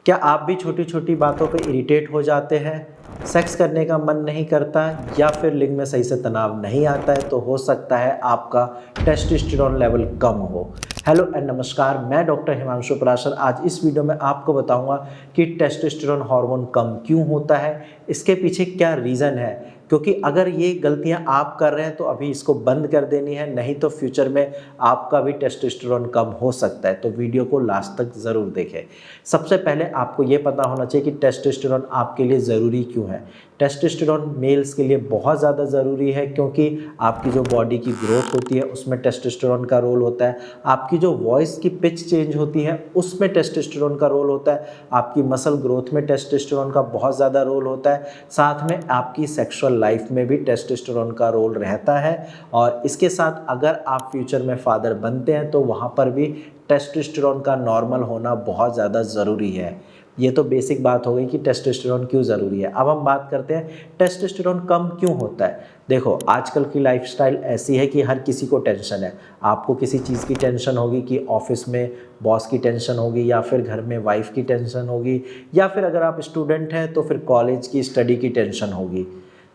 क्या आप भी छोटी छोटी बातों पे इरिटेट हो जाते हैं? सेक्स करने का मन नहीं करता या फिर लिंग में सही से तनाव नहीं आता है, तो हो सकता है आपका टेस्टोस्टेरोन लेवल कम हो। हेलो एंड नमस्कार, मैं डॉक्टर हिमांशु पराशर। आज इस वीडियो में आपको बताऊंगा कि टेस्टोस्टेरोन हार्मोन कम क्यों होता है, इसके पीछे क्या रीज़न है। क्योंकि अगर ये गलतियां आप कर रहे हैं तो अभी इसको बंद कर देनी है, नहीं तो फ्यूचर में आपका भी टेस्टोस्टेरोन कम हो सकता है। तो वीडियो को लास्ट तक ज़रूर देखें। सबसे पहले आपको ये पता होना चाहिए कि टेस्टोस्टेरोन आपके लिए ज़रूरी क्यों है। टेस्टोस्टेरोन मेल्स के लिए बहुत ज़्यादा ज़रूरी है, क्योंकि आपकी जो बॉडी की ग्रोथ होती है उसमें टेस्टोस्टेरोन का रोल होता है। आपकी जो वॉइस की पिच चेंज होती है उसमें टेस्टोस्टेरोन का रोल होता है। आपकी मसल ग्रोथ में टेस्टोस्टेरोन का बहुत ज़्यादा रोल होता है। साथ में आपकी सेक्सुअल लाइफ में भी टेस्टोस्टेरोन का रोल रहता है। और इसके साथ अगर आप फ्यूचर में फादर बनते हैं तो वहाँ पर भी टेस्टोस्टेरोन का नॉर्मल होना बहुत ज़्यादा ज़रूरी है। ये तो बेसिक बात हो गई कि टेस्टोस्टेरोन क्यों ज़रूरी है। अब हम बात करते हैं टेस्टोस्टेरोन कम क्यों होता है। देखो, आजकल की लाइफस्टाइल ऐसी है कि हर किसी को टेंशन है। आपको किसी चीज़ की टेंशन होगी कि ऑफिस में बॉस की टेंशन होगी, या फिर घर में वाइफ की टेंशन होगी, या फिर अगर आप स्टूडेंट हैं तो फिर कॉलेज की स्टडी की टेंशन होगी।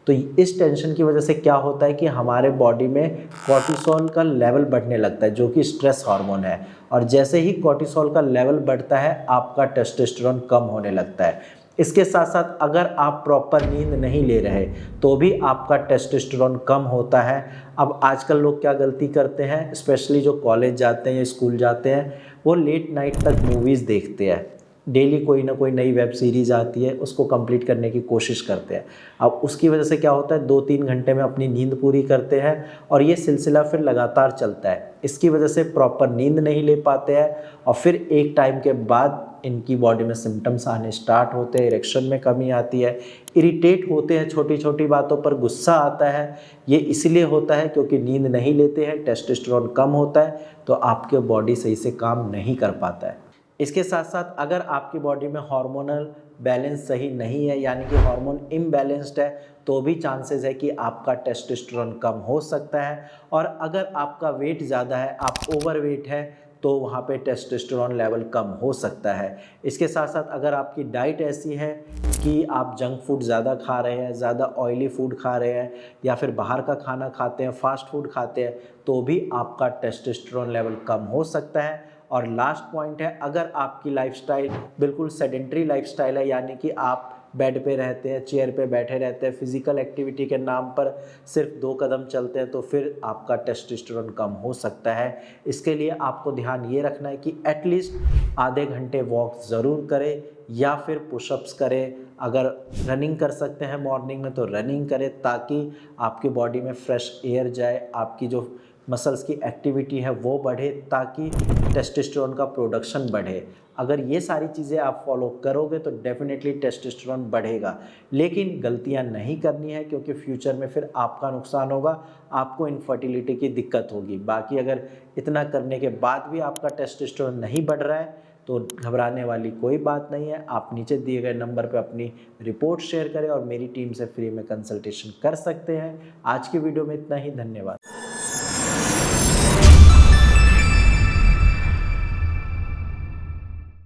तो इस टेंशन की वजह से क्या होता है कि हमारे बॉडी में कॉर्टिसोल का लेवल बढ़ने लगता है, जो कि स्ट्रेस हार्मोन है। और जैसे ही कॉर्टिसोल का लेवल बढ़ता है आपका टेस्टोस्टेरोन कम होने लगता है। इसके साथ साथ अगर आप प्रॉपर नींद नहीं ले रहे तो भी आपका टेस्टोस्टेरोन कम होता है। अब आजकल लोग क्या गलती करते हैं, स्पेशली जो कॉलेज जाते हैं या स्कूल जाते हैं, वो लेट नाइट तक मूवीज़ देखते हैं। डेली कोई ना कोई नई वेब सीरीज़ आती है, उसको कंप्लीट करने की कोशिश करते हैं। अब उसकी वजह से क्या होता है, 2-3 घंटे में अपनी नींद पूरी करते हैं और ये सिलसिला फिर लगातार चलता है। इसकी वजह से प्रॉपर नींद नहीं ले पाते हैं और फिर एक टाइम के बाद इनकी बॉडी में सिम्टम्स आने स्टार्ट होते हैं। इरेक्शन में कमी आती है, इरिटेट होते हैं, छोटी छोटी बातों पर गुस्सा आता है। ये इसलिए होता है क्योंकि नींद नहीं लेते हैं, टेस्टोस्टेरोन कम होता है, तो आपके बॉडी सही से काम नहीं कर पाता है। इसके साथ साथ अगर आपकी बॉडी में हार्मोनल बैलेंस सही नहीं है, यानी कि हार्मोन इम्बैलेंस्ड है, तो भी चांसेस है कि आपका टेस्टोस्टेरोन कम हो सकता है। और अगर आपका वेट ज़्यादा है, आप ओवरवेट है, तो वहाँ पे टेस्टोस्टेरोन लेवल कम हो सकता है। इसके साथ साथ अगर आपकी डाइट ऐसी है कि आप जंक फूड ज़्यादा खा रहे हैं, ज़्यादा ऑयली फूड खा रहे हैं, या फिर बाहर का खाना खाते हैं, फास्ट फूड खाते हैं, तो भी आपका टेस्टोस्टेरोन लेवल कम हो सकता है। और लास्ट पॉइंट है, अगर आपकी लाइफस्टाइल बिल्कुल सेडेंटरी लाइफस्टाइल है, यानी कि आप बेड पे रहते हैं, चेयर पे बैठे रहते हैं, फिजिकल एक्टिविटी के नाम पर सिर्फ 2 कदम चलते हैं, तो फिर आपका टेस्टोस्टेरोन कम हो सकता है। इसके लिए आपको ध्यान ये रखना है कि एटलीस्ट आधे घंटे वॉक ज़रूर करें या फिर पुशअप्स करें। अगर रनिंग कर सकते हैं मॉर्निंग में तो रनिंग करें, ताकि आपकी बॉडी में फ्रेश एयर जाए, आपकी जो मसल्स की एक्टिविटी है वो बढ़े, ताकि टेस्टोस्टेरोन का प्रोडक्शन बढ़े। अगर ये सारी चीज़ें आप फॉलो करोगे तो डेफिनेटली टेस्टोस्टेरोन बढ़ेगा। लेकिन गलतियां नहीं करनी है, क्योंकि फ्यूचर में फिर आपका नुकसान होगा, आपको इनफर्टिलिटी की दिक्कत होगी। बाकी अगर इतना करने के बाद भी आपका टेस्टोस्टेरोन नहीं बढ़ रहा है तो घबराने वाली कोई बात नहीं है। आप नीचे दिए गए नंबर पर अपनी रिपोर्ट शेयर करें और मेरी टीम से फ्री में कंसल्टेशन कर सकते हैं। आज की वीडियो में इतना ही, धन्यवाद।